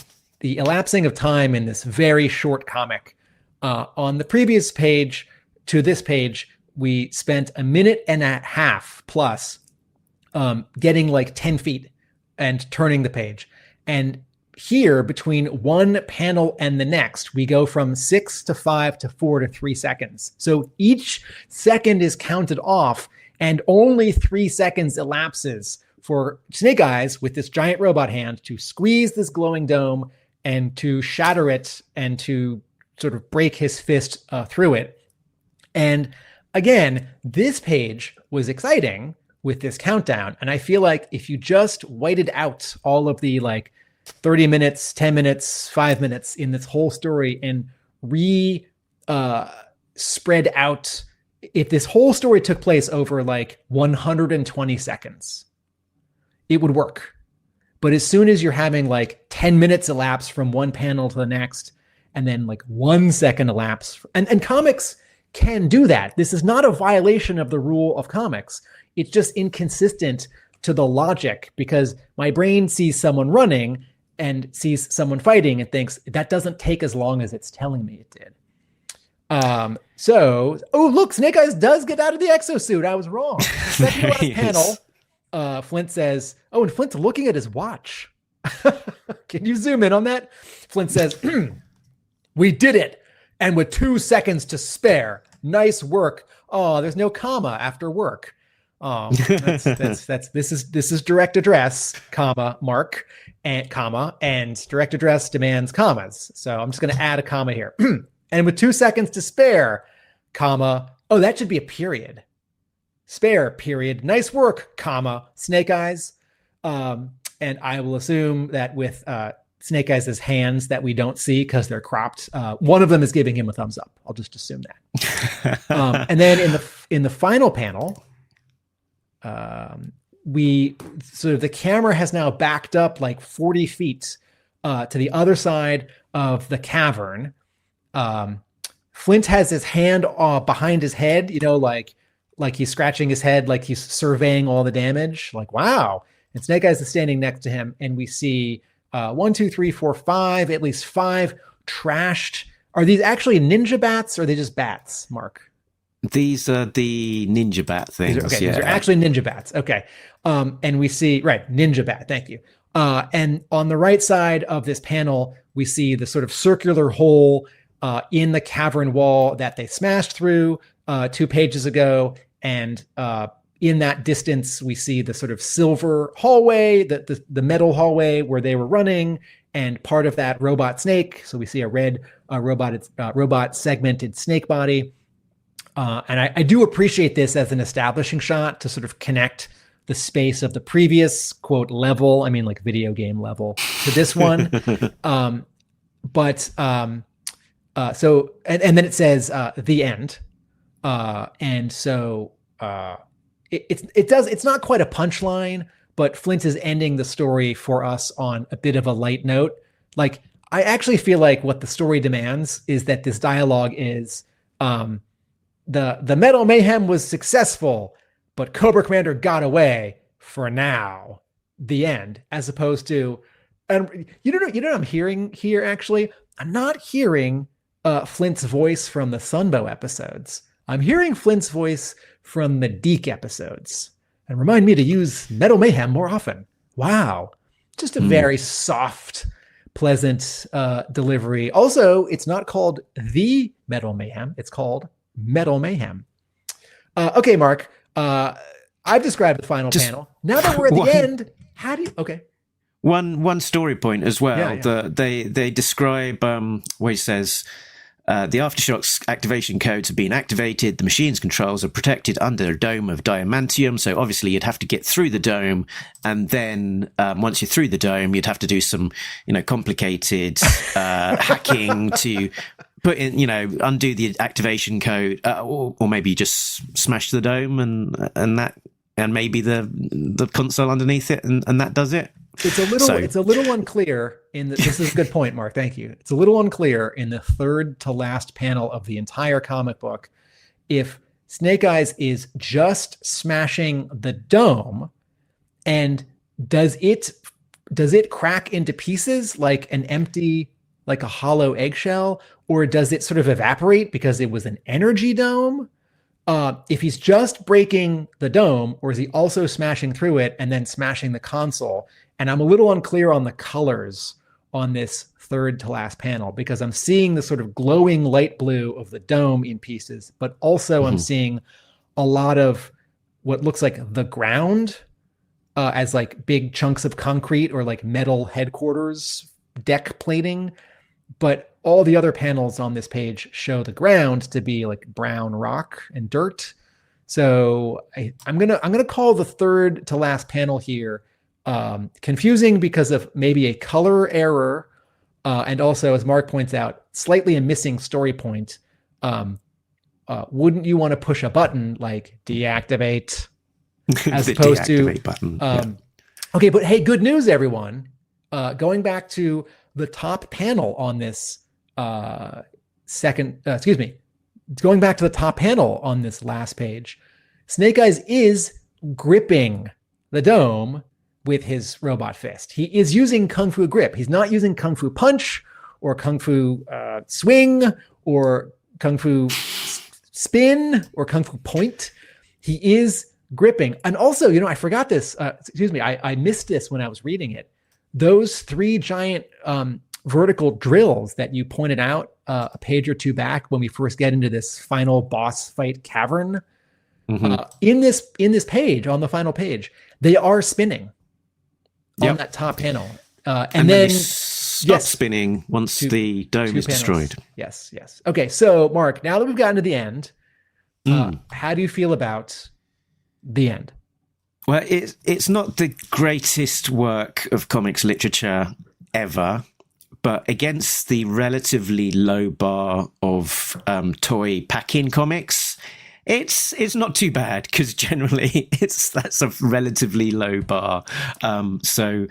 of time in this very short comic. On the previous page to this page, we spent 1.5 minutes plus getting like 10 feet and turning the page. And here, between one panel and the next, we go from 6 to 5 to 4 to 3 seconds. So each second is counted off, and only 3 seconds elapses for Snake Eyes with this giant robot hand to squeeze this glowing dome and to shatter it and to sort of break his fist through it. And again, this page was exciting with this countdown. And I feel like if you just whited out all of the like 30 minutes, 10 minutes, 5 minutes in this whole story and spread out, if this whole story took place over like 120 seconds, it would work. But as soon as you're having like 10 minutes elapse from one panel to the next, and then like 1 second elapse, and comics can do that. This is not a violation of the rule of comics. It's just inconsistent to the logic, because my brain sees someone running and sees someone fighting and thinks that doesn't take as long as it's telling me it did. Look, Snake Eyes does get out of the exosuit. I was wrong. Second last panel, Flint says, and Flint's looking at his watch. Can you zoom in on that? Flint says, we did it. And with 2 seconds to spare. Nice work. Oh, there's no comma after work. Oh, this is direct address, comma, Mark, and comma, and direct address demands commas. So I'm just going to add a comma here. And with 2 seconds to spare, comma, that should be a period. Spare, period. Nice work, comma, Snake Eyes. And I will assume that with Snake Eyes' hands that we don't see because they're cropped, one of them is giving him a thumbs up. I'll just assume that. And then in the final panel, the camera has now backed up like 40 feet to the other side of the cavern. Flint has his hand behind his head, like he's scratching his head, like he's surveying all the damage. Like, wow. And Snake Eyes is standing next to him, and we see 1, 2, 3, 4, 5, at least 5 trashed. Are these actually ninja bats, or are they just bats, Mark? These are the ninja bat things. These are actually ninja bats. Okay. And we see, right, ninja bat. Thank you. And on the right side of this panel, we see the sort of circular hole in the cavern wall that they smashed through 2 pages ago. And in that distance, we see the sort of silver hallway, the metal hallway where they were running, and part of that robot snake. So we see a red robot segmented snake body. And I do appreciate this as an establishing shot to sort of connect the space of the previous quote level, I mean like video game level, to this one. And then it says the end. It's not quite a punchline, but Flint is ending the story for us on a bit of a light note. Like, I actually feel like what the story demands is that this dialogue is, the Metal Mayhem was successful, but Cobra Commander got away for now. The end, as opposed to, and you know what I'm hearing here. Actually, I'm not hearing Flint's voice from the Sunbow episodes. I'm hearing Flint's voice from the Deke episodes, and remind me to use Metal Mayhem more often. Wow, just a very soft, pleasant delivery. Also, it's not called the Metal Mayhem; it's called Metal Mayhem. Okay, Mark, I've described the final panel. Now that we're at the end, how do you... Okay. One story point as well. Yeah. They describe where he says, the Aftershocks activation codes have been activated. The machine's controls are protected under a dome of diamantium. So obviously you'd have to get through the dome. And then once you're through the dome, you'd have to do some, complicated hacking to put in, undo the activation code, or maybe just smash the dome and maybe the console underneath it, and that does it. It's a little unclear this is a good point, Mark. Thank you. It's a little unclear in the third to last panel of the entire comic book if Snake Eyes is just smashing the dome, and does it crack into pieces like an empty, like a hollow eggshell, or does it sort of evaporate because it was an energy dome? If he's just breaking the dome, or is he also smashing through it and then smashing the console? And I'm a little unclear on the colors on this third to last panel, because I'm seeing the sort of glowing light blue of the dome in pieces, but also I'm seeing a lot of what looks like the ground as like big chunks of concrete or like metal headquarters deck plating. But all the other panels on this page show the ground to be like brown rock and dirt. So I'm gonna call the third to last panel here confusing because of maybe a color error, and also, as Mark points out, slightly a missing story point. Wouldn't you want to push a button like deactivate as opposed to button? Okay, but hey, good news, everyone. Going back to the top panel on this going back to the top panel on this last page, Snake Eyes is gripping the dome with his robot fist. He is using Kung Fu grip. He's not using Kung Fu punch or Kung Fu swing or Kung Fu spin or Kung Fu point. He is gripping. And also, I forgot this. I missed this when I was reading it. Those 3 giant vertical drills that you pointed out a page or 2 back when we first get into this final boss fight cavern, in this page, on the final page, they are spinning on that top panel. And then stop spinning once the dome is destroyed. Yes. Okay, so Mark, now that we've gotten to the end, how do you feel about the end? Well, it's not the greatest work of comics literature ever, but against the relatively low bar of toy pack-in comics, it's not too bad, because generally that's a relatively low bar. So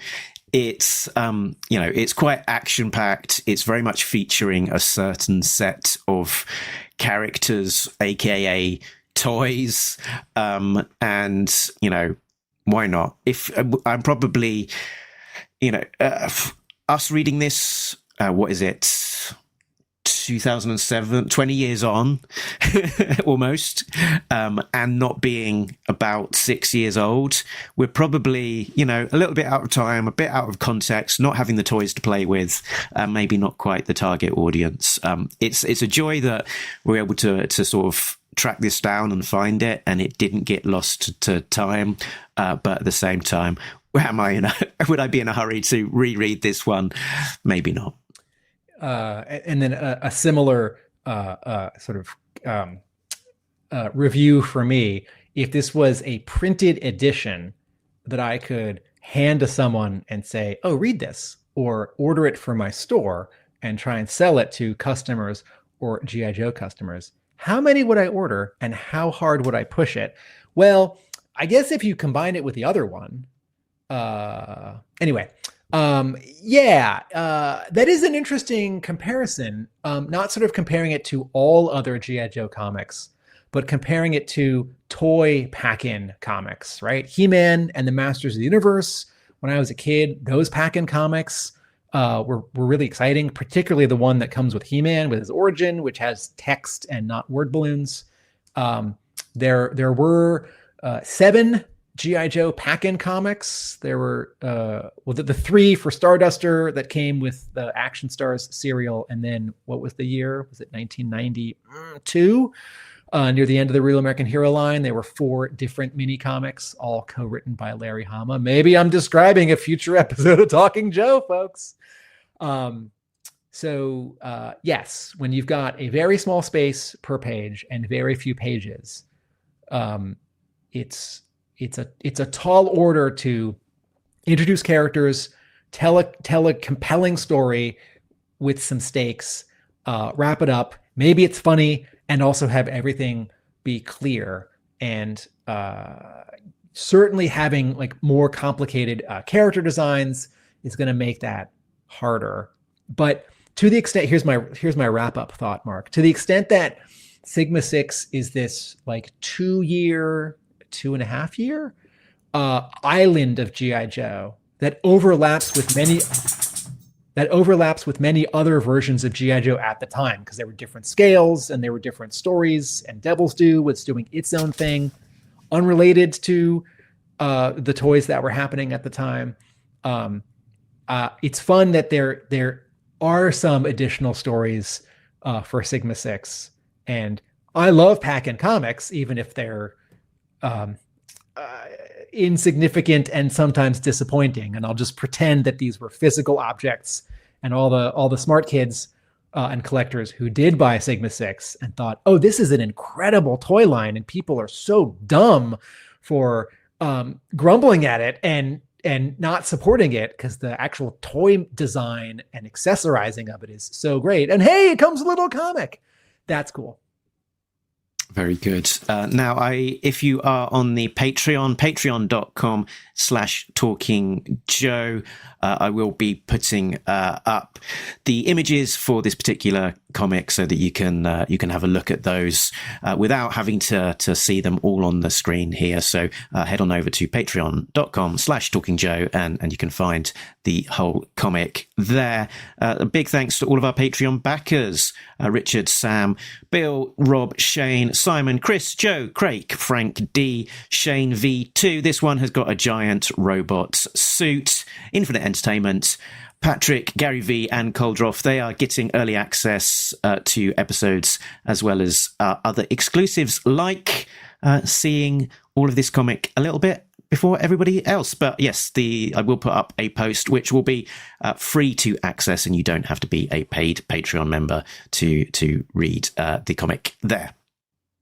it's it's quite action packed. It's very much featuring a certain set of characters, aka toys, and why not? If I'm probably us reading this, what is it, 2007, 20 years on almost, and not being about 6 years old, we're probably a little bit out of time, a bit out of context, not having the toys to play with, maybe not quite the target audience. It's a joy that we're able to sort of track this down and find it, and it didn't get lost to time, but at the same time, would I be in a hurry to reread this one? Maybe not. And then a similar review for me. If this was a printed edition that I could hand to someone and say, "Oh, read this," or order it for my store and try and sell it to customers or G.I. Joe customers, how many would I order and how hard would I push it? Well, I guess if you combine it with the other one, anyway. That is an interesting comparison. Not sort of comparing it to all other G.I. Joe comics, but comparing it to toy pack-in comics, right? He-Man and the Masters of the Universe. When I was a kid, those pack-in comics were really exciting, particularly the one that comes with He-Man with his origin, which has text and not word balloons. There were 7 G.I. Joe pack-in comics. There were the 3 for Starduster that came with the Action Stars serial, and then what was the year? Was it 1992? Near the end of the Real American Hero line, there were 4 different mini comics, all co-written by Larry Hama. Maybe I'm describing a future episode of Talking Joe, folks. Yes, when you've got a very small space per page and very few pages, it's a tall order to introduce characters, tell a compelling story with some stakes, wrap it up. Maybe it's funny, and also have everything be clear. And certainly having like more complicated character designs is going to make that harder. But to the extent, here's my wrap up thought, Mark. To the extent that Sigma 6 is this like 2.5 year island of G.I. Joe that overlaps with many other versions of G.I. Joe at the time, because there were different scales and there were different stories, and Devil's Due was doing its own thing unrelated to the toys that were happening at the time. It's fun that there are some additional stories for Sigma 6, and I love pack-in comics, even if they're insignificant and sometimes disappointing. And I'll just pretend that these were physical objects, and all the smart kids and collectors who did buy Sigma 6 and thought, oh, this is an incredible toy line, and people are so dumb for grumbling at it and not supporting it because the actual toy design and accessorizing of it is so great. And hey, it comes with a little comic. That's cool. Very good. Now, if you are on the patreon.com/talkingjoe, I will be putting up the images for this particular comic so that you can have a look at those without having to see them all on the screen here. So head on over to patreon.com/talkingjoe and you can find the whole comic there. A big thanks to all of our Patreon backers, Richard, Sam, Bill, Rob, Shane, Simon, Chris, Joe, Craig, Frank D, Shane V2. This one has got a giant robot suit. Infinite Entertainment, Patrick, Gary V, and Coldroff. They are getting early access to episodes as well as other exclusives, like seeing all of this comic a little bit before everybody else. But yes, I will put up a post which will be free to access, and you don't have to be a paid Patreon member to read the comic there.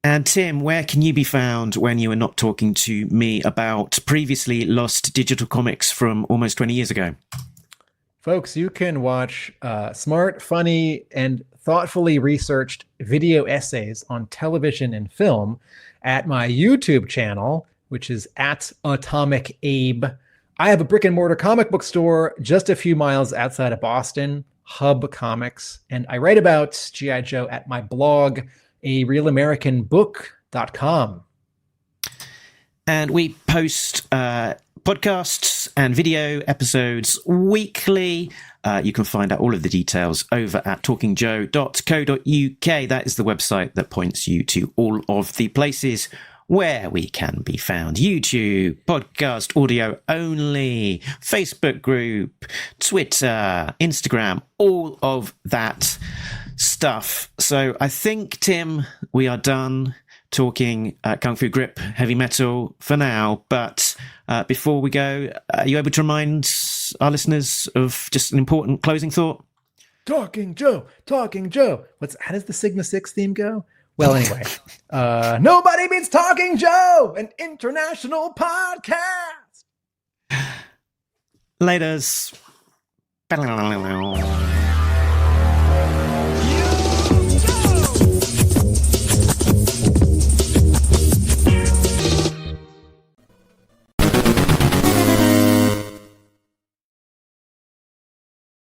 And Tim, where can you be found when you are not talking to me about previously lost digital comics from almost 20 years ago? Folks, you can watch smart, funny, and thoughtfully researched video essays on television and film at my YouTube channel, which is at Atomic Abe. I have a brick and mortar comic book store just a few miles outside of Boston, Hub Comics, and I write about G.I. Joe at my blog, arealamericanbook.com. And we post podcasts and video episodes weekly. You can find out all of the details over at talkingjoe.co.uk. That is the website that points you to all of the places where we can be found. YouTube, podcast, audio only, Facebook group, Twitter, Instagram, all of that stuff. So I think, Tim, we are done talking Kung Fu Grip heavy metal for now. But before we go, are you able to remind our listeners of just an important closing thought? Talking Joe, Talking Joe. How does the Sigma 6 theme go? Well, anyway, nobody beats Talking Joe, an international podcast. Laters.